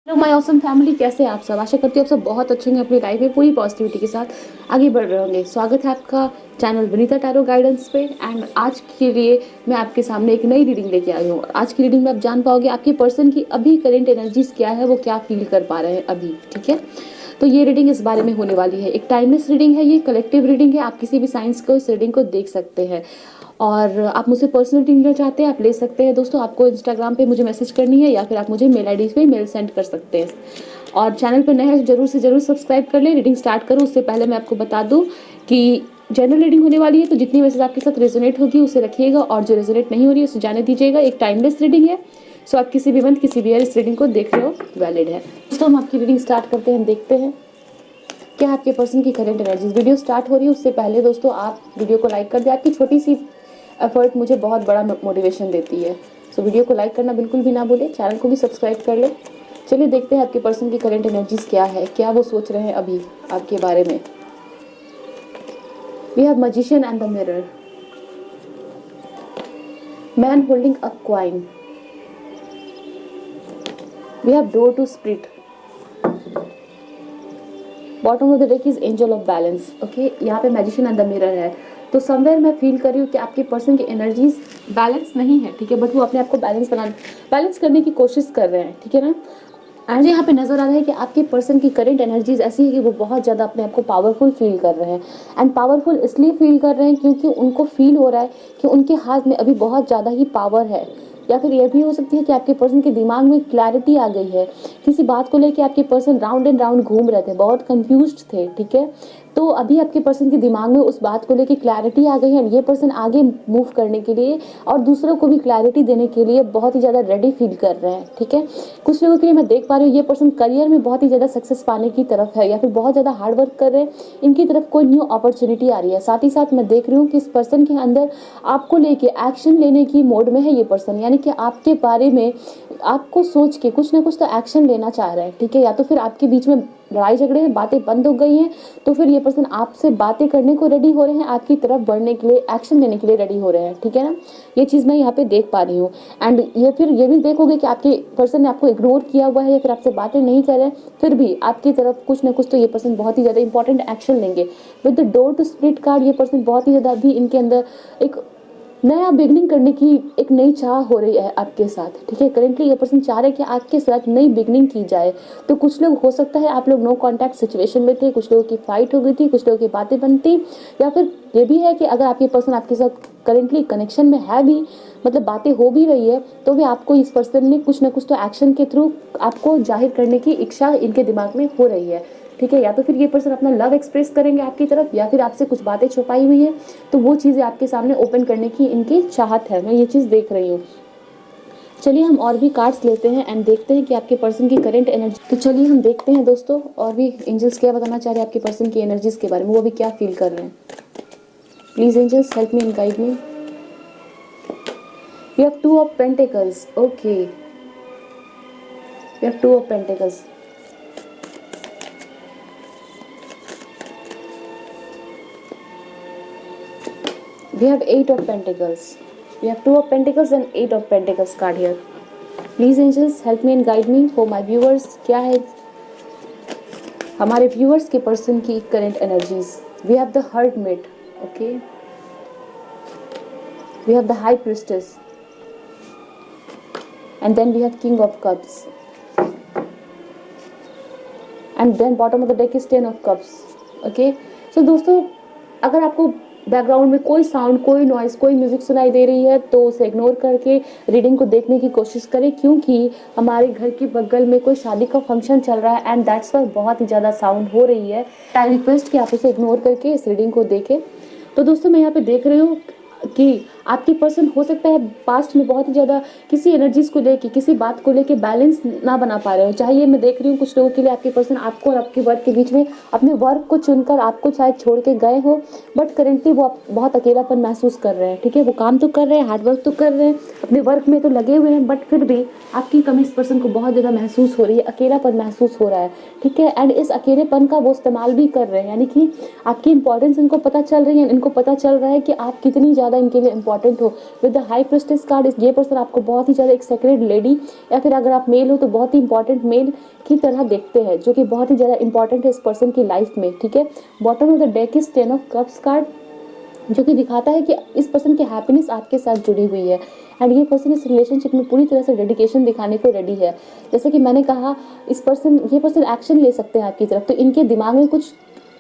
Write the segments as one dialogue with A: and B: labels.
A: Hello my awesome family, कैसे हैं आप सब। आशा करती हूँ आप सब बहुत अच्छे होंगे, अपनी लाइफ में पूरी पॉजिटिविटी के साथ आगे बढ़ रहे होंगे। स्वागत है आपका चैनल विनीता टैरो गाइडेंस पे। एंड आज के लिए मैं आपके सामने एक नई रीडिंग लेके आई हूँ। आज की रीडिंग में आप जान पाओगे आपके पर्सन की अभी करेंट एनर्जीज क्या है, वो क्या फील कर पा रहे हैं अभी। ठीक है, तो ये रीडिंग इस बारे में होने वाली है। एक टाइमलेस रीडिंग है, ये कलेक्टिव रीडिंग है। आप किसी भी साइंस को इस रीडिंग को देख सकते हैं और आप मुझसे पर्सनल रीडिंग लेना चाहते हैं, आप ले सकते हैं दोस्तों। आपको इंस्टाग्राम पे मुझे मैसेज करनी है या फिर आप मुझे मेल आईडी पे मेल सेंड कर सकते हैं। और चैनल पर नए हैं तो जरूर से जरूर सब्सक्राइब कर लें। रीडिंग स्टार्ट करूँ उससे पहले मैं आपको बता दूं कि जनरल रीडिंग होने वाली है, तो जितनी मैसेज आपके साथ रेजोनेट होगी उसे रखिएगा और जो रेजोनेट नहीं हो रही है उसे जाने दीजिएगा। एक टाइमलेस रीडिंग है, सो आप किसी भी मंथ किसी भी ईयर इस रीडिंग को देख रहे हो वैलिड है। दोस्तों हम आपकी रीडिंग स्टार्ट करते हैं, देखते हैं क्या आपके पर्सन की करंट एनर्जी। वीडियो स्टार्ट हो रही है उससे पहले दोस्तों आप वीडियो को लाइक कर दें। आपकी छोटी सी एफर्ट मुझे बहुत बड़ा मोटिवेशन देती है। सो वीडियो को लाइक करना बिल्कुल भी ना भूलें, चैनल को भी सब्सक्राइब कर लें। चलिए देखते हैं आपके पर्सन की करंट एनर्जीज क्या है, क्या वो सोच रहे हैं अभी आपके बारे में। We have magician and the mirror, man holding a coin, we have door to split, bottom of the deck is angel of balance. Okay, यहाँ पे मैजिशियन एंड द मिरर है, तो समवेयर मैं फील कर रही हूँ कि आपके पर्सन की एनर्जीज बैलेंस नहीं है। ठीक है, बट वो अपने आप को बैलेंस करने की कोशिश कर रहे हैं। ठीक है ना। एंड यहाँ पे नजर आ रहा है कि आपके पर्सन की करंट एनर्जीज ऐसी है कि वो बहुत ज़्यादा अपने आप को पावरफुल फील कर रहे हैं। एंड पावरफुल इसलिए फील कर रहे हैं क्योंकि उनको फील हो रहा है कि उनके हाथ में अभी बहुत ज़्यादा ही पावर है। या फिर यह भी हो सकती है कि आपके पर्सन के दिमाग में क्लैरिटी आ गई है। किसी बात को लेकर आपके पर्सन राउंड एंड राउंड घूम रहे थे, बहुत कंफ्यूज्ड थे। ठीक है, तो अभी आपके पर्सन के दिमाग में उस बात को लेकर क्लैरिटी आ गई है। ये पर्सन आगे मूव करने के लिए और दूसरों को भी क्लैरिटी देने के लिए बहुत ही ज़्यादा रेडी फील कर रहे हैं। ठीक है, कुछ लोगों के लिए मैं देख पा रही हूँ ये पर्सन करियर में बहुत ही ज़्यादा सक्सेस पाने की तरफ है या फिर बहुत ज़्यादा हार्ड वर्क कर रहे हैं, इनकी तरफ कोई न्यू अपॉर्चुनिटी आ रही है। साथ ही साथ मैं देख रही हूँ कि इस पर्सन के अंदर आपको लेके एक्शन लेने की मोड में है ये पर्सन, यानी कि आपके बारे में आपको सोच के कुछ ना कुछ तो एक्शन लेना चाह रहे हैं। ठीक है, या तो फिर आपके बीच में लड़ाई झगड़े हैं, बातें बंद हो गई हैं, तो फिर ये पर्सन आपसे बातें करने को रेडी हो रहे हैं, आपकी तरफ बढ़ने के लिए एक्शन लेने के लिए रेडी हो रहे हैं। ठीक है ना, ये चीज़ मैं यहाँ पे देख पा रही हूँ। एंड ये फिर ये भी देखोगे कि आपके पर्सन ने आपको इग्नोर किया हुआ है या फिर आपसे बातें नहीं कर रहे हैं, फिर भी आपकी तरफ कुछ ना कुछ तो ये पर्सन बहुत ही ज़्यादा इंपॉर्टेंट एक्शन लेंगे। With the door to split card ये पर्सन बहुत ही ज़्यादा अभी इनके अंदर एक नया बिगनिंग करने की एक नई चाह हो रही है आपके साथ। ठीक है, करेंटली ये पर्सन चाह रहे हैं कि आपके साथ नई बिगनिंग की जाए। तो कुछ लोग हो सकता है आप लोग नो कांटेक्ट सिचुएशन में थे, कुछ लोगों की फाइट हो गई थी, कुछ लोगों की बातें बनती, या फिर ये भी है कि अगर आपके पर्सन आपके साथ करेंटली कनेक्शन में है भी, मतलब बातें हो भी रही है, तो भी आपको इस पर्सन ने कुछ ना कुछ तो एक्शन के थ्रू आपको जाहिर करने की इच्छा इनके दिमाग में हो रही है। ठीक है, या तो फिर ये पर्सन अपना लव एक्सप्रेस करेंगे आपकी तरफ, या फिर आपसे कुछ बातें छुपाई हुई है तो वो चीज़ें आपके सामने ओपन करने की इनकी चाहत है। मैं ये चीज़ देख रही हूँ। चलिए हम और भी कार्ड्स लेते हैं एंड देखते हैं कि आपके पर्सन की करंट एनर्जी। तो चलिए हम देखते हैं दोस्तों और भी एंजल्स क्या बताना चाह रहे हैं आपके पर्सन की एनर्जीज के बारे में, वो अभी क्या फील कर रहे हैं। Please angels help me and guide me. We have two of pentacles. Okay, we have two of pentacles, we have 8 of pentacles, we have 2 of pentacles and 8 of pentacles card here. Please angels help me and guide me for my viewers, क्या है हमारे viewers के person की current energies। we have the hermit, okay, we have the high priestess and then we have king of cups and then bottom of the deck is 10 of cups। okay, so दोस्तों अगर आपको background में कोई sound, कोई noise, कोई music सुनाई दे रही है तो उसे इग्नोर करके रीडिंग को देखने की कोशिश करें, क्योंकि हमारे घर के बगल में कोई शादी का फंक्शन चल रहा है एंड दैट्स वाई बहुत ही ज़्यादा साउंड हो रही है। आई रिक्वेस्ट कि आप उसे इग्नोर करके इस रीडिंग को देखें। तो दोस्तों मैं यहाँ पे देख रही हूँ कि आपके पर्सन हो सकता है पास्ट में बहुत ही ज़्यादा किसी एनर्जीज को लेके, किसी बात को लेके बैलेंस ना बना पा रहे हो। चाहे ये मैं देख रही हूँ कुछ लोगों के लिए आपके पर्सन आपको और आपके वर्क के बीच में अपने वर्क को चुनकर आपको शायद छोड़ के गए हो, बट करेंटली वो बहुत अकेलापन महसूस कर रहे हैं। ठीक है, वो काम तो कर रहे हैं, हार्ड वर्क तो कर रहे हैं, अपने वर्क में तो लगे हुए हैं, बट फिर भी आपकी कमी इस पर्सन को बहुत ज़्यादा महसूस हो रही है, अकेलापन महसूस हो रहा है। ठीक है, एंड इस अकेलेपन का वो इस्तेमाल भी कर रहे हैं, यानी कि आपकी इंपॉर्टेंस इनको पता चल रही है, इनको पता चल रहा है कि आप कितनी ज़्यादा इनके लिए इंपॉर्टेंट हो। With the high prestige card ये पर्सन आपको बहुत ही ज़्यादा एक सेक्रेड लेडी या फिर अगर आप मेल हो तो बहुत ही इंपॉर्टेंट मेल की तरह देखते हैं, जो कि बहुत ही ज़्यादा इंपॉर्टेंट है इस पर्सन की लाइफ में, ठीक है। Bottom of the deck is 10 of cups card, जो कि दिखाता है कि इस पर्सन की हैप्पीनेस आपके साथ जुड़ी हुई है एंड ये पर्सन इस रिलेशनशिप में पूरी तरह से डेडिकेशन दिखाने को रेडी है। जैसे कि मैंने कहा ये पर्सन एक्शन ले सकते हैं आपकी तरफ। तो इनके दिमाग में कुछ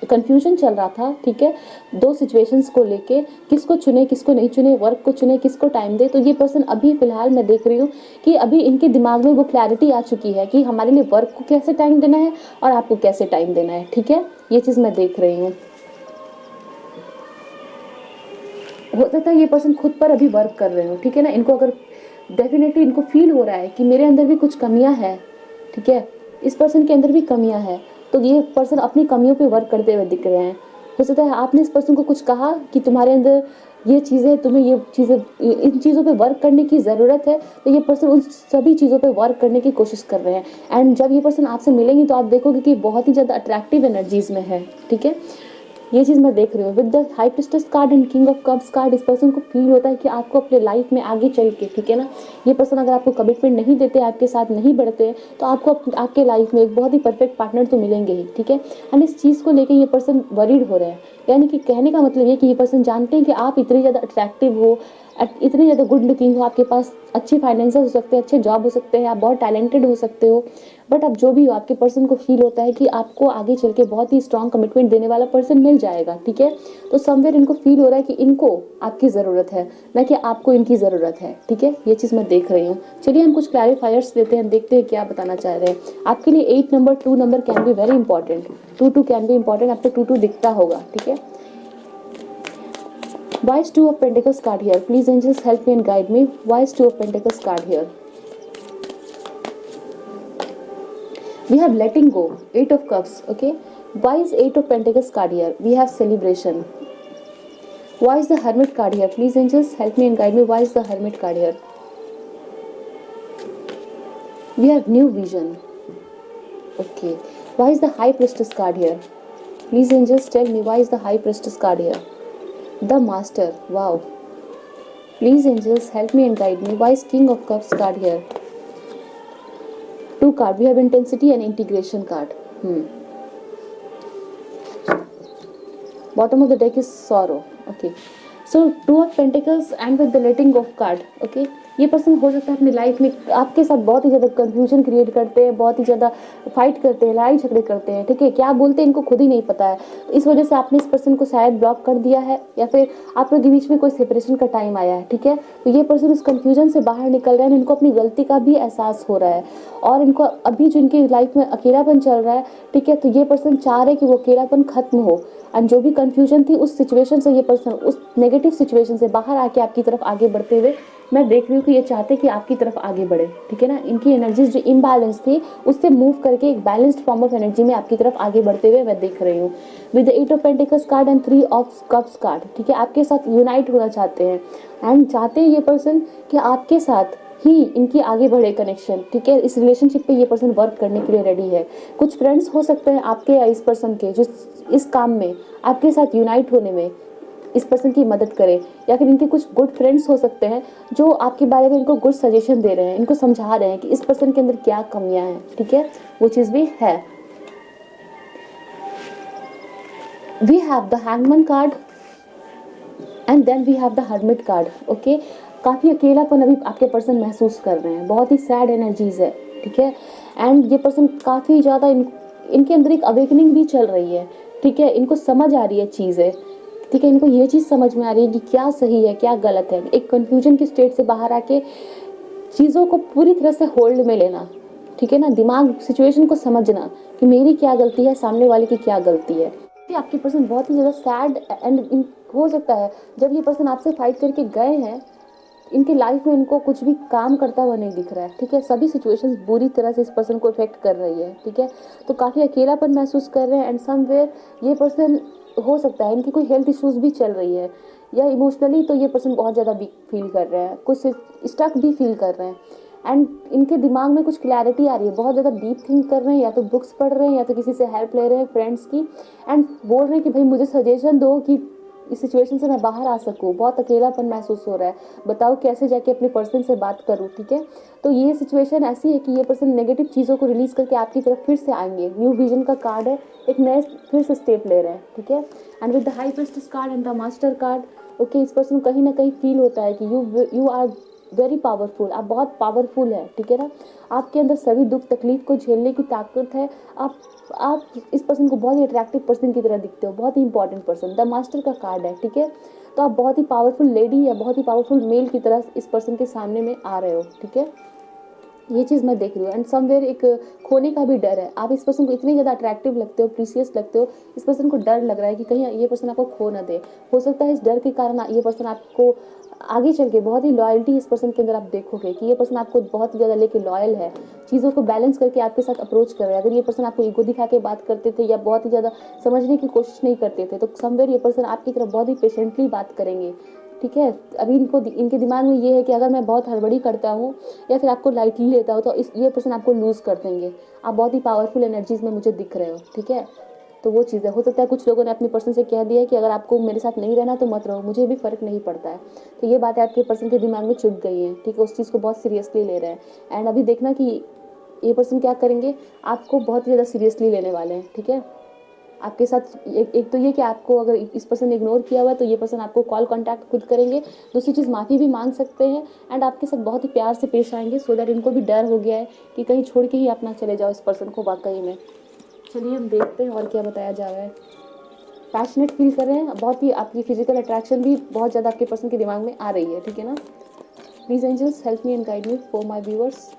A: कंफ्यूजन चल रहा था, ठीक है, दो सिचुएशंस को लेके, किसको चुने किसको नहीं चुने, वर्क को चुने किसको टाइम दे। तो ये पर्सन अभी फिलहाल मैं देख रही हूँ कि अभी इनके दिमाग में वो क्लैरिटी आ चुकी है कि हमारे लिए वर्क को कैसे टाइम देना है और आपको कैसे टाइम देना है, ठीक है। ये चीज़ मैं देख रही हूँ। हो सकता है ये पर्सन खुद पर अभी वर्क कर रहे हो, ठीक है ना। इनको अगर डेफिनेटली इनको फील हो रहा है कि मेरे अंदर भी कुछ कमियां हैं, ठीक है, इस पर्सन के अंदर भी कमियां हैं, तो ये पर्सन अपनी कमियों पे वर्क करते हुए दिख रहे हैं। हो सकता है आपने इस पर्सन को कुछ कहा कि तुम्हारे अंदर ये चीज़ें, तुम्हें ये चीज़ें, इन चीज़ों पे वर्क करने की ज़रूरत है, तो ये पर्सन उन सभी चीज़ों पे वर्क करने की कोशिश कर रहे हैं। एंड जब ये पर्सन आपसे मिलेंगे तो आप देखोगे कि बहुत ही ज़्यादा अट्रैक्टिव एनर्जीज में है, ठीक है। ये चीज़ मैं देख रही हूँ। With the high priestess card and king of cups card इस पर्सन को फील होता है कि आपको अपने लाइफ में आगे चल के, ठीक है ना, ये पर्सन अगर आपको कमिटमेंट नहीं देते, आपके साथ नहीं बढ़ते, तो आपको आपके लाइफ में एक बहुत ही परफेक्ट पार्टनर तो मिलेंगे ही, ठीक है। एंड इस चीज़ को लेके ये पर्सन वरीड हो रहे हैं, यानी कि कहने का मतलब ये कि ये पर्सन जानते हैं कि आप इतने ज़्यादा अट्रैक्टिव हो, इतनी ज़्यादा गुड लुकिंग हो, आपके पास अच्छी फाइनेंसेस हो सकते हैं, अच्छे जॉब हो सकते हैं, आप बहुत टैलेंटेड हो सकते हो, बट अब जो भी हो आपके पर्सन को फील होता है कि आपको आगे चल के बहुत ही स्ट्रॉन्ग कमिटमेंट देने वाला पर्सन मिल जाएगा, ठीक है। तो समवेयर इनको फील हो रहा है कि इनको आपकी ज़रूरत है, ना कि आपको इनकी ज़रूरत है, ठीक है। ये चीज़ मैं देख रही हूँ। चलिए हम कुछ क्लैरिफायर्स देते हैं, देखते हैं क्या बताना चाह रहे हैं आपके लिए। 8 number 2 number can be very important, 2 can be important, आपको 2 दिखता होगा, ठीक है। Why is 2 of Pentacles card here? Please angels help me and guide me. Why is 2 of Pentacles card here? We have letting go, 8 of Cups, okay. Why is 8 of Pentacles card here? We have celebration. Why is the Hermit card here? Please angels help me and guide me. Why is the Hermit card here? We have new vision, okay. Why is the High Priestess card here? Please angels tell me why is the High Priestess card here? The Master, wow. Please angels help me and guide me. Why is King of Cups card here? 2 card. We have intensity and integration card. Bottom of the deck is sorrow, okay. So 2 of Pentacles and with the letting go card, okay. ये person हो सकता है अपनी life में आपके साथ बहुत ही ज़्यादा कंफ्यूजन क्रिएट करते हैं, बहुत ही ज़्यादा फाइट करते हैं, लड़ाई झगड़े करते हैं, ठीक है। क्या बोलते हैं इनको खुद ही नहीं पता है, तो इस वजह से आपने इस पर्सन को शायद ब्लॉक कर दिया है या फिर आप लोग के बीच में कोई सेपरेशन का टाइम आया है, ठीक है। तो ये पर्सन इस कंफ्यूजन से बाहर निकल रहे हैं, इनको अपनी गलती का भी एहसास हो रहा है और इनको अभी जो इनकी लाइफ में अकेलापन चल रहा है, ठीक है, तो ये पर्सन चाह रहे हैं कि वो अकेलापन खत्म हो एंड जो भी कंफ्यूजन थी उस सिचुएशन से ये पर्सन उस नेगेटिव सिचुएशन से बाहर आके आपकी तरफ आगे बढ़ते हुए मैं देख रही हूँ कि ये चाहते हैं कि आपकी तरफ आगे बढ़े, ठीक है ना। इनकी एनर्जीज जो इम्बैलेंस थी उससे मूव करके एक बैलेंस्ड फॉर्म ऑफ एनर्जी में आपकी तरफ आगे बढ़ते हुए मैं देख रही हूँ। With the 8 of pentacles card and 3 of cups card, ठीक है, आपके साथ यूनाइट होना चाहते हैं एंड चाहते हैं ये पर्सन कि आपके साथ ही इनकी आगे बढ़े कनेक्शन, ठीक है। इस रिलेशनशिप पे ये पर्सन वर्क करने के लिए रेडी है। कुछ फ्रेंड्स हो सकते हैं आपके या इस पर्सन के जो इस काम में आपके साथ यूनाइट होने में इस पर्सन की मदद करें, या फिर इनके कुछ गुड फ्रेंड्स हो सकते हैं जो आपके बारे में इनको गुड सजेशन दे रहे हैं, इनको समझा रहे हैं कि इस पर्सन के अंदर क्या कमियां हैं, ठीक है, वो चीज़ भी है। We have the hangman card and then we have the hermit card, okay. काफ़ी अकेलापन अभी आपके पर्सन महसूस कर रहे हैं, बहुत ही सैड एनर्जीज है, ठीक है। एंड ये पर्सन काफ़ी ज़्यादा इनके अंदर एक अवेकनिंग भी चल रही है, ठीक है। इनको समझ आ रही है चीज़ें, ठीक है, इनको ये चीज़ समझ में आ रही है कि क्या सही है क्या गलत है। एक कन्फ्यूजन की स्टेट से बाहर आके चीज़ों को पूरी तरह से होल्ड में लेना, ठीक है ना, दिमाग सिचुएशन को समझना कि मेरी क्या गलती है, सामने वाले की क्या गलती है। आपके पर्सन बहुत ही ज़्यादा सैड एंड हो सकता है जब ये पर्सन आपसे फाइट करके गए हैं इनकी लाइफ में इनको कुछ भी काम करता हुआ नहीं दिख रहा है, ठीक है। सभी सिचुएशंस बुरी तरह से इस पर्सन को इफेक्ट कर रही है, ठीक है। तो काफ़ी अकेलापन महसूस कर रहे हैं एंड समवेयर ये पर्सन हो सकता है इनकी कोई हेल्थ इश्यूज भी चल रही है या इमोशनली तो ये पर्सन बहुत ज़्यादा वीक फील कर रहे हैं, कुछ स्टक भी फील कर रहे हैं एंड इनके दिमाग में कुछ क्लैरिटी आ रही है, बहुत ज़्यादा डीप थिंक कर रहे हैं, या तो बुक्स पढ़ रहे हैं या तो किसी से हेल्प ले रहे हैं फ्रेंड्स की एंड बोल रहे हैं कि भाई मुझे सजेशन दो कि इस सिचुएशन से मैं बाहर आ सकूँ, बहुत अकेलापन महसूस हो रहा है, बताओ कैसे जाके अपने पर्सन से बात करूँ, ठीक है। तो ये सिचुएशन ऐसी है कि ये पर्सन नेगेटिव चीज़ों को रिलीज़ करके आपकी तरफ फिर से आएंगे। न्यू विजन का कार्ड है, एक नए फिर से स्टेप ले रहे हैं, ठीक है। And with the high priestess card and the master card, okay, इस पर्सन को कहीं ना कहीं फील होता है कि यू आर वेरी पावरफुल, आप बहुत पावरफुल है, ठीक है ना। आपके अंदर सभी दुख तकलीफ को झेलने की ताकत है। आप इस पर्सन को बहुत ही अट्रैक्टिव पर्सन की तरह दिखते हो, बहुत ही इंपॉर्टेंट पर्सन, द मास्टर का कार्ड है, ठीक है। तो आप बहुत ही पावरफुल लेडी या बहुत ही पावरफुल मेल की तरह इस पर्सन के सामने में आ रहे हो, ठीक है। ये चीज़ मैं देख रही हूँ। एंड समवेयर एक खोने का भी डर है, आप इस पर्सन को इतनी ज़्यादा अट्रैक्टिव लगते हो, प्रीसियस लगते हो, इस पर्सन को डर लग रहा है कि कहीं ये पर्सन आपको खो ना दे। हो सकता है इस डर के कारण ये पर्सन आपको आगे चल के बहुत ही लॉयल्टी इस पर्सन के अंदर आप देखोगे कि ये पर्सन आपको बहुत ही ज़्यादा लेके लॉयल है, चीज़ों को बैलेंस करके आपके साथ अप्रोच कर रहा है। अगर ये पर्सन आपको ईगो दिखा के बात करते थे या बहुत ही ज़्यादा समझने की कोशिश नहीं करते थे, तो समवेयर ये पर्सन आपकी तरफ बहुत ही पेशेंटली बात करेंगे, ठीक है। अभी इनके दिमाग में ये है कि अगर मैं बहुत हड़बड़ी करता हूँ या फिर आपको लाइटली लेता हूँ तो ये पर्सन आपको लूज़ कर देंगे। आप बहुत ही पावरफुल एनर्जीज में मुझे दिख रहे हो, ठीक है। तो वो चीज़ है। हो सकता है कुछ लोगों ने अपने पर्सन से कह दिया है कि अगर आपको मेरे साथ नहीं रहना तो मत रहो, मुझे भी फ़र्क नहीं पड़ता है। तो ये बातें आपके पर्सन के दिमाग में चुभ गई हैं, ठीक है। उस चीज़ को बहुत सीरियसली ले रहे हैं। एंड अभी देखना कि ये पर्सन क्या करेंगे, आपको बहुत ही ज़्यादा सीरियसली लेने वाले हैं, ठीक है। आपके साथ एक तो ये कि आपको अगर इस पर्सन ने इग्नोर किया हुआ है तो ये पर्सन आपको कॉल कांटेक्ट खुद करेंगे। दूसरी चीज़, माफ़ी भी मांग सकते हैं एंड आपके साथ बहुत ही प्यार से पेश आएंगे, सो दैट इनको भी डर हो गया है कि कहीं छोड़ के ही आप ना चले जाओ इस पर्सन को वाकई में। चलिए हम देखते हैं और क्या बताया जा रहा है। पैशनेट फील कर रहे हैं, बहुत ही आपकी फिजिकल अट्रैक्शन भी बहुत ज़्यादा आपके पर्सन के दिमाग में आ रही है, ठीक है ना। Please angels help me and guide me for my viewers.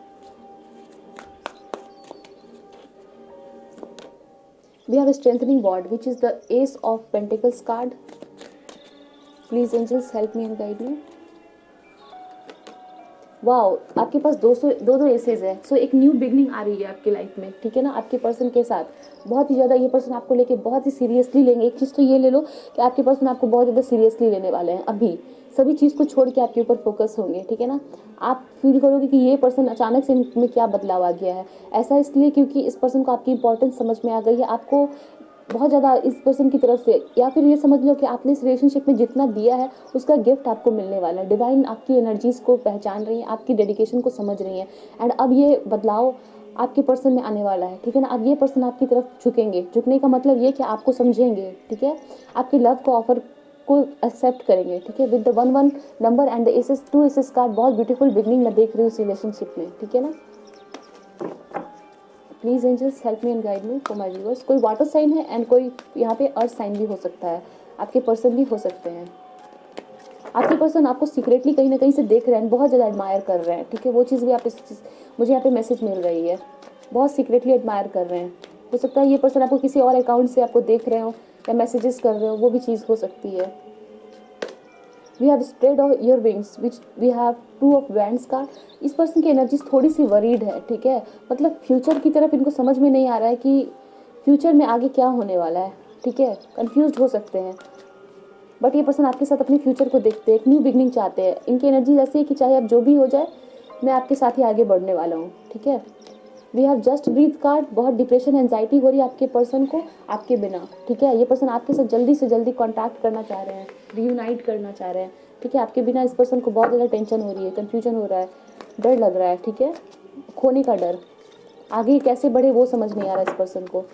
A: We have a strengthening word, which is the Ace of Pentacles card. Please angels help me and guide me. Wow, आपके पास दो एसेज है। सो एक new beginning आ रही है आपकी life में, ठीक है ना। आपके पर्सन के साथ बहुत ही ज़्यादा ये पर्सन आपको लेके बहुत ही सीरियसली लेंगे। एक चीज़ तो ये ले लो कि आपके पर्सन आपको बहुत ज़्यादा सीरियसली लेने वाले हैं। अभी सभी चीज़ को छोड़ के आपके ऊपर फोकस होंगे, ठीक है ना। आप फील करोगे कि ये पर्सन अचानक से इनमें क्या बदलाव आ गया है। ऐसा इसलिए क्योंकि इस पर्सन को आपकी इंपॉर्टेंस समझ में आ गई है, आपको बहुत ज़्यादा इस पर्सन की तरफ से, या फिर ये समझ लो कि आपने इस रिलेशनशिप में जितना दिया है उसका गिफ्ट आपको मिलने वाला है। डिवाइन आपकी एनर्जीज़ को पहचान रही है, आपकी डेडिकेशन को समझ रही है। एंड अब ये बदलाव आपके पर्सन में आने वाला है, ठीक है ना। अब ये पर्सन आपकी तरफ झुकेंगे। झुकने का मतलब ये कि आपको समझेंगे, ठीक है। आपके लव को ऑफर को एक्सेप्ट करेंगे, ठीक है। With the 1 1 number and the aces 2 aces card, बहुत ब्यूटीफुल बिगनिंग मैं देख रही हूँ इस रिलेशनशिप में, ठीक है ना। Please angels help me and guide me for my viewers. कोई वाटर साइन है एंड कोई यहाँ पे अर्थ साइन भी हो सकता है, आपके पर्सन भी हो सकते हैं। आपके पर्सन आपको सीक्रेटली कहीं ना कहीं से देख रहे हैं, बहुत ज़्यादा एडमायर कर रहे हैं, ठीक है। वो चीज़ भी आप मुझे यहाँ पे मैसेज मिल रही है, बहुत सीक्रेटली एडमायर कर रहे हैं। हो सकता है ये पर्सन आपको किसी और अकाउंट से आपको देख रहे हो या मैसेजेस कर रहे हो, वो भी चीज़ हो सकती है। We have spread of your wings which we have 2 of wands का। इस पर्सन की एनर्जीज थोड़ी सी वरीड है, ठीक है। मतलब फ्यूचर की तरफ इनको समझ में नहीं आ रहा है कि फ्यूचर में आगे क्या होने वाला है, ठीक है। कंफ्यूज हो सकते हैं, बट ये पर्सन आपके साथ अपने फ्यूचर को देखते हैं, एक न्यू बिगनिंग चाहते हैं। इनकी एनर्जी ऐसी है कि चाहे अब जो भी हो जाए मैं आपके साथ ही आगे बढ़ने वाला हूँ, ठीक है। We have just breathe card, बहुत डिप्रेशन एंजाइटी हो रही है आपके पर्सन को आपके बिना, ठीक है। ये पर्सन आपके साथ जल्दी से जल्दी कॉन्टैक्ट करना चाह रहे हैं, रियूनाइट करना चाह रहे हैं, ठीक है। आपके बिना इस पर्सन को बहुत ज़्यादा टेंशन हो रही है, कन्फ्यूजन हो रहा है, डर लग रहा है, ठीक है। खोने का डर, आगे कैसे बढ़े वो समझ नहीं आ रहा है इस पर्सन को।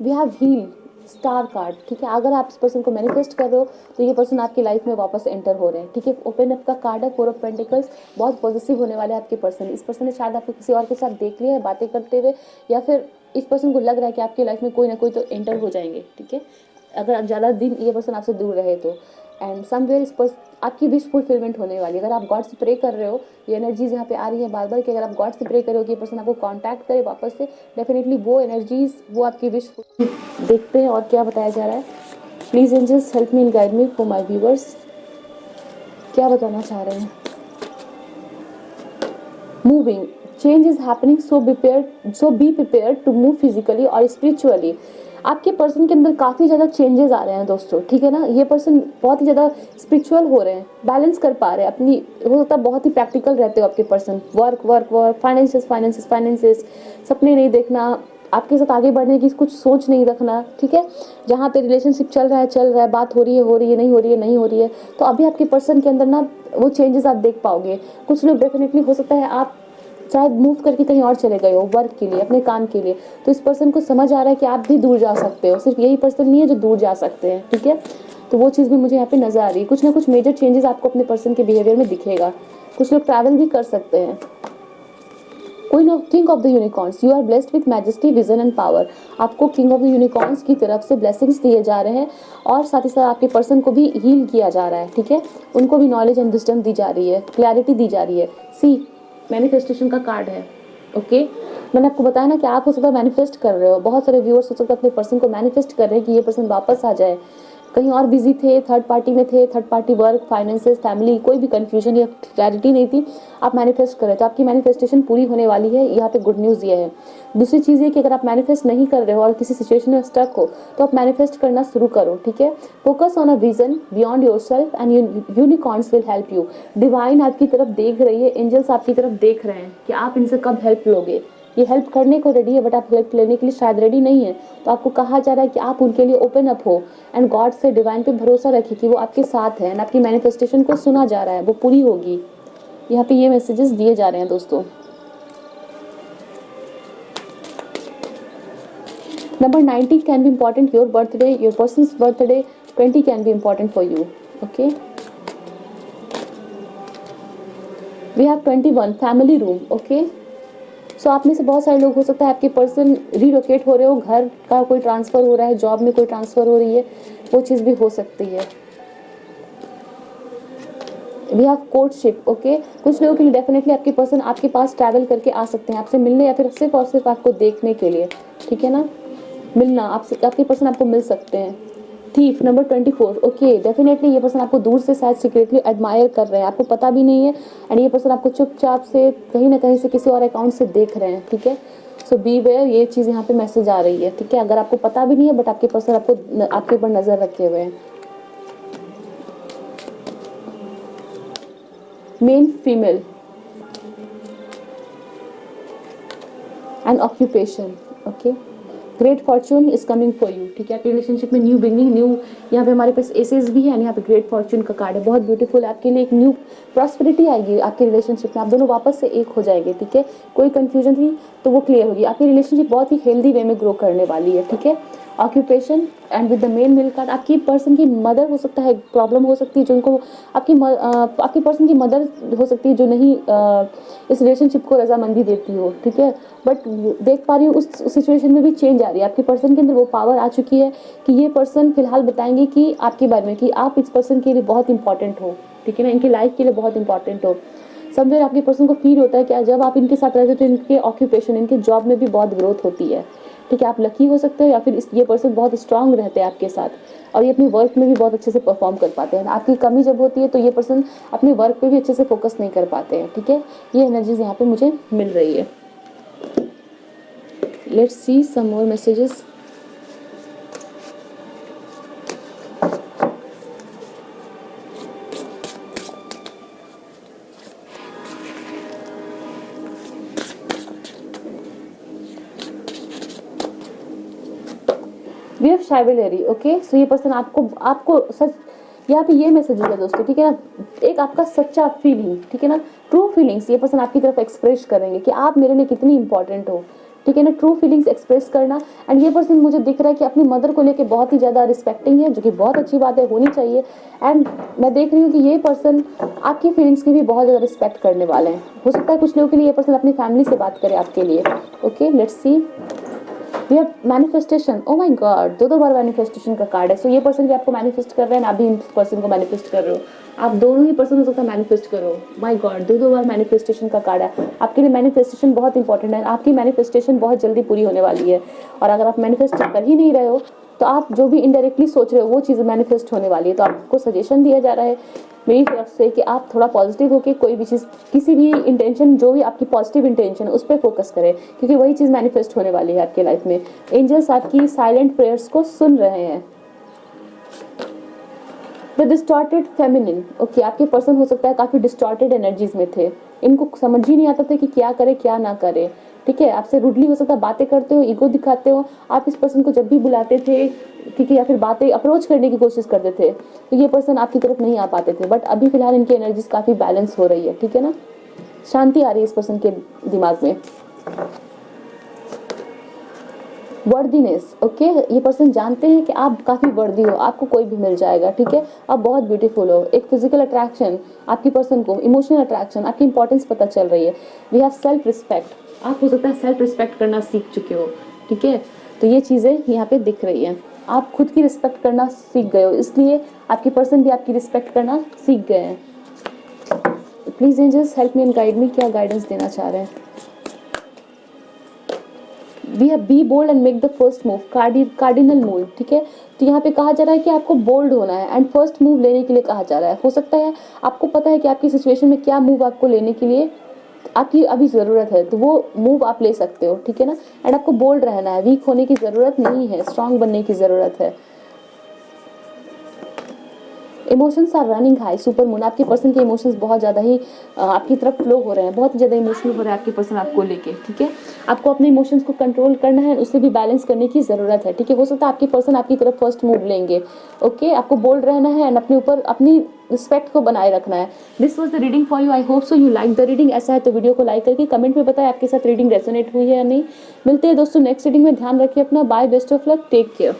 A: We have heal star card, ठीक है। अगर आप इस पर्सन को मैनिफेस्ट कर रहे हो तो ये पर्सन आपकी लाइफ में वापस एंटर हो रहे हैं, ठीक है। ओपन अप का कार्ड है, 4 ऑफ पेंटिकल्स, बहुत पॉजिटिव होने वाले हैं आपके पर्सन। इस पर्सन ने शायद आपको किसी और के साथ देख लिया है बातें करते हुए, या फिर इस पर्सन को लग रहा है कि आपकी लाइफ में कोई ना कोई तो एंटर हो जाएंगे, ठीक है। अगर ज़्यादा दिन ये पर्सन आपसे दूर रहे तो। एंड समवेयर इस पर आपकी विश फुलफिलमेंट होने वाली है। अगर आप गॉड से प्रे कर रहे हो, ये एनर्जीज यहाँ पे आ रही है बार बार कि अगर आप गॉड से प्रे कर रहे हो कि ये पर्सन आपको कांटेक्ट करे वापस से, डेफिनेटली वो एनर्जीज, वो आपकी विश। देखते हैं और क्या बताया जा रहा है। Please angels help me and guide me for my viewers, क्या बताना चाह रहे हैं। Moving change is happening, so be prepared to move physically और स्पिरिचुअली। आपके पर्सन के अंदर काफ़ी ज़्यादा चेंजेस आ रहे हैं दोस्तों, ठीक है ना। ये पर्सन बहुत ही ज़्यादा स्पिरिचुअल हो रहे हैं, बैलेंस कर पा रहे हैं अपनी। हो सकता है बहुत ही प्रैक्टिकल रहते हो आपके person, work work work, finances finances finances, सपने नहीं देखना, आपके साथ आगे बढ़ने की कुछ सोच नहीं रखना, ठीक है। जहाँ पे रिलेशनशिप चल रहा है, बात हो रही है, नहीं हो रही है, तो अभी आपके पर्सन के अंदर ना वो चेंजेस आप देख पाओगे। कुछ लोग डेफिनेटली हो सकता है आप शायद मूव करके कहीं और चले गए हो वर्क के लिए, अपने काम के लिए, तो इस पर्सन को समझ आ रहा है कि आप भी दूर जा सकते हो, सिर्फ यही पर्सन नहीं है जो दूर जा सकते हैं, ठीक है। तो वो चीज़ भी मुझे यहाँ पे नजर आ रही है। कुछ ना कुछ मेजर चेंजेस आपको अपने पर्सन के बिहेवियर में दिखेगा। कुछ लोग ट्रैवल भी कर सकते हैं। Queen of king of the unicorns, you are blessed with majesty, vision and power. आपको किंग ऑफ द यूनिकॉर्न्स की तरफ से ब्लेसिंग्स दिए जा रहे हैं और साथ ही साथ आपके पर्सन को भी हील किया जा रहा है, ठीक है। उनको भी नॉलेज एंड विजडम दी जा रही है, क्लैरिटी दी जा रही है। सी मैनिफेस्टेशन का कार्ड है, ओके। मैंने आपको बताया ना कि आप हो सकता है मैनिफेस्ट कर रहे हो, बहुत सारे व्यूअर्स हो सकता है अपने पर्सन को मैनिफेस्ट कर रहे हैं कि ये पर्सन वापस आ जाए। कहीं और बिजी थे, थर्ड पार्टी में थे, third party work, finances, family, कोई भी कंफ्यूजन या क्लैरिटी नहीं थी, आप मैनिफेस्ट कर रहे हो, तो आपकी मैनिफेस्टेशन पूरी होने वाली है। यहाँ पे गुड न्यूज़ ये है। दूसरी चीज़ ये कि अगर आप मैनिफेस्ट नहीं कर रहे हो और किसी सिचुएशन में स्टक हो, तो आप मैनिफेस्ट करना शुरू करो, ठीक है। Focus on a vision beyond your self and unicorns will help you. Divine आपकी तरफ देख रही है, एंजल्स आपकी तरफ देख रहे हैं कि आप इनसे कब हेल्प लोगे। ये हेल्प करने को रेडी है, बट आप हेल्प लेने के लिए शायद रेडी नहीं है, तो आपको कहा जा रहा है कि आप उनके लिए ओपन अप हो एंड गॉड से, डिवाइन पे भरोसा रखिए कि वो आपके साथ है एंड आपकी मैनिफेस्टेशन को सुना जा रहा है, वो पूरी होगी। यहाँ पे ये मैसेजेस दिए जा रहे हैं दोस्तों। Number 19 can be important, your birthday, your person's birthday. 20 can be important for you, okay. We have 21 family room, okay. सो आप में से बहुत सारे लोग हो सकता है आपके पर्सन रीलोकेट हो रहे हो, घर का कोई ट्रांसफ़र हो रहा है, जॉब में कोई ट्रांसफ़र हो रही है, वो चीज़ भी हो सकती है। We have courtship, okay. कुछ लोगों के लिए डेफिनेटली आपके पर्सन आपके पास ट्रैवल करके आ सकते हैं आपसे मिलने, या फिर सिर्फ और सिर्फ आपको देखने के लिए, ठीक है ना। मिलना, आपसे आपके पर्सन आपको मिल सकते हैं। Thief number 24, okay. डेफिनेटली ये पर्सन आपको दूर से शायद सीक्रेटली एडमायर कर रहे हैं, आपको पता भी नहीं है, एंड ये पर्सन आपको चुपचाप से कहीं ना कहीं से किसी और अकाउंट से देख रहे हैं, ठीक है। सो बी वेयर, ये चीज़ यहाँ पे मैसेज आ रही है, ठीक है। अगर आपको पता भी नहीं है, बट आपके पर्सन आपको आपके ऊपर नज़र रखे हुए हैं। Male female and occupation, okay. Great Fortune is coming for you, ठीक है। आपके रिलेशनशिप में न्यू बिगनिंग, न्यू, यहाँ पे हमारे पास एसेस भी है, यहाँ पे ग्रेट फॉर्चून का कार्ड है, बहुत ब्यूटीफुल है। आपके लिए एक न्यू प्रॉस्पेरिटी आएगी आपके रिलेशनशिप में, आप दोनों वापस से एक हो जाएंगे, ठीक है। कोई कंफ्यूजन थी तो वो क्लियर होगी, आपकी रिलेशनशिप बहुत ही हेल्दी वे में ग्रो करने वाली है, ठीक है। Occupation and with the main mill card, आपकी पर्सन की मदर हो सकता है, प्रॉब्लम हो सकती है जो उनको, आपकी पर्सन की मदर हो सकती है जो नहीं इस रिलेशनशिप को रजामंदी देती हो, ठीक है। बट देख पा रही हूँ उस सिचुएशन में भी चेंज आ रही है, आपके पर्सन के अंदर वो पावर आ चुकी है कि ये पर्सन फिलहाल बताएंगे कि आपके बारे में कि आप इस पर्सन के लिए बहुत इंपॉर्टेंट हो, ठीक है ना, इनकी लाइफ के लिए बहुत इंपॉर्टेंट हो। समवेयर आपके पर्सन को फील होता है कि जब आप इनके साथ रहते हो तो इनके ऑक्यूपेशन, इनके जॉब में भी बहुत ग्रोथ होती है, ठीक है। आप लकी हो सकते हो, या फिर ये पर्सन बहुत स्ट्रांग रहते हैं आपके साथ, और ये अपने वर्क में भी बहुत अच्छे से परफॉर्म कर पाते हैं। आपकी कमी जब होती है तो ये पर्सन अपने वर्क पे भी अच्छे से फोकस नहीं कर पाते हैं, ठीक है। ये एनर्जीज यहाँ पे मुझे मिल रही है। Let's see some more messages. We have chivalry, okay. So ये पर्सन आपको सच, यहाँ पे ये मैसेज है दोस्तों, ठीक है ना, एक आपका सच्चा फीलिंग, ठीक है ना, ट्रू फीलिंग्स ये पर्सन आपकी तरफ एक्सप्रेस करेंगे कि आप मेरे लिए कितनी इंपॉर्टेंट हो, ठीक है ना। ट्रू फीलिंग्स एक्सप्रेस करना, एंड ये पर्सन मुझे दिख रहा है कि अपनी मदर को लेके बहुत ही ज़्यादा रिस्पेक्टिंग है, जो कि बहुत अच्छी बात है, होनी चाहिए। एंड मैं देख रही हूँ कि ये पर्सन आपकी फीलिंग्स की भी बहुत ज़्यादा रिस्पेक्ट करने वाले हैं। हो सकता है कुछ लोगों के लिए ये पर्सन अपनी फैमिली से बात करे आपके लिए, okay. Let's see, we have manifestation, oh my God, दो बार मैनिफेस्टेशन का कार्ड है। सो ये पर्सन भी आपको मैनिफेस्ट कर रहे हैं, आप भी इन पर्सन को मैनिफेस्ट कर रहे हो, आप दोनों ही पर्सन हो सकता है मैनिफेस्ट करो। माय गॉड, दो बार मैनिफेस्टेशन का कार्ड है। आपके लिए मैनिफेस्टेशन बहुत इंपॉर्टेंट है, आपकी मैनिफेस्टेशन बहुत जल्दी पूरी होने वाली है। और अगर आप मैनिफेस्ट कर ही नहीं रहे हो तो आप जो भी इनडायरेक्टली सोच रहे हो वो चीज़ मैनिफेस्ट होने वाली है। तो आपको सजेशन दिया जा रहा है मेरी तरफ से कि आप थोड़ा पॉजिटिव होकर कोई भी चीज़, किसी भी इंटेंशन, जो भी आपकी पॉजिटिव इंटेंशन है उस पर फोकस करें, क्योंकि वही चीज़ मैनिफेस्ट होने वाली है आपके लाइफ में। एंजल्स आपकी साइलेंट प्रेयर्स को सुन रहे हैं। The distorted feminine, okay. आपके पर्सन हो सकता है काफ़ी डिस्टॉर्टेड एनर्जीज में थे, इनको समझ ही नहीं आता था कि क्या करे क्या ना करे, ठीक है, आपसे रूडली हो सकता है बातें करते हो, ईगो दिखाते हो, आप इस पर्सन को जब भी बुलाते थे, ठीक है, या फिर बातें अप्रोच करने की कोशिश करते थे तो ये पर्सन आपकी तरफ नहीं आ पाते थे, बट अभी फिलहाल इनकी एनर्जीज काफ़ी बैलेंस हो रही है, ठीक है ना, शांति आ रही है इस पर्सन के दिमाग में। वर्दीनेस, ओके, ये पर्सन जानते हैं कि आप काफ़ी वर्दी हो, आपको कोई भी मिल जाएगा, ठीक है, आप बहुत ब्यूटीफुल हो, एक फिजिकल अट्रैक्शन, आपकी पर्सन को इमोशनल अट्रैक्शन, आपकी इंपॉर्टेंस पता चल रही है। वी हैव सेल्फ रिस्पेक्ट, आप हो सकता है सेल्फ रिस्पेक्ट करना सीख चुके हो, ठीक है, तो ये चीज़ें यहाँ पे दिख रही हैं, आप खुद की रिस्पेक्ट करना सीख गए हो, इसलिए आपकी पर्सन भी आपकी रिस्पेक्ट करना सीख गए हैं। Please angels help me and guide me, क्या गाइडेंस देना चाह रहे हैं। We have be bold and make the first move, cardinal move, ठीक है, तो यहाँ पे कहा जा रहा है कि आपको बोल्ड होना है एंड फर्स्ट मूव लेने के लिए कहा जा रहा है। हो सकता है आपको पता है कि आपकी सिचुएशन में क्या मूव आपको लेने के लिए आपकी अभी ज़रूरत है, तो वो मूव आप ले सकते हो, ठीक है ना, एंड आपको बोल्ड रहना है, वीक होने की ज़रूरत नहीं है, स्ट्रांग बनने की ज़रूरत है। Emotions are running high, super moon, आपके पर्सन के इमोशंस बहुत ज़्यादा ही आपकी तरफ फ्लो हो रहे हैं, बहुत ज़्यादा इमोशनल हो रहा है आपके पर्सन आपको लेके, ठीक है, आपको अपने इमोशंस को कंट्रोल करना है, उसे भी बैलेंस करने की ज़रूरत है, ठीक है, हो सकता है आपके पर्सन आपकी तरफ फर्स्ट मूव लेंगे, ओके, आपको बोल्ड रहना है एंड अपने ऊपर अपनी रिस्पेक्ट को बनाए रखना है। This was the reading for you, I hope so you like the reading. ऐसा है तो वीडियो को लाइक करके कमेंट में बताएं आपके साथ रीडिंग रेजोनेट हुई है या नहीं। मिलते हैं दोस्तों नेक्स्ट रीडिंग में, ध्यान रखिए अपना, bye, best of luck, take care.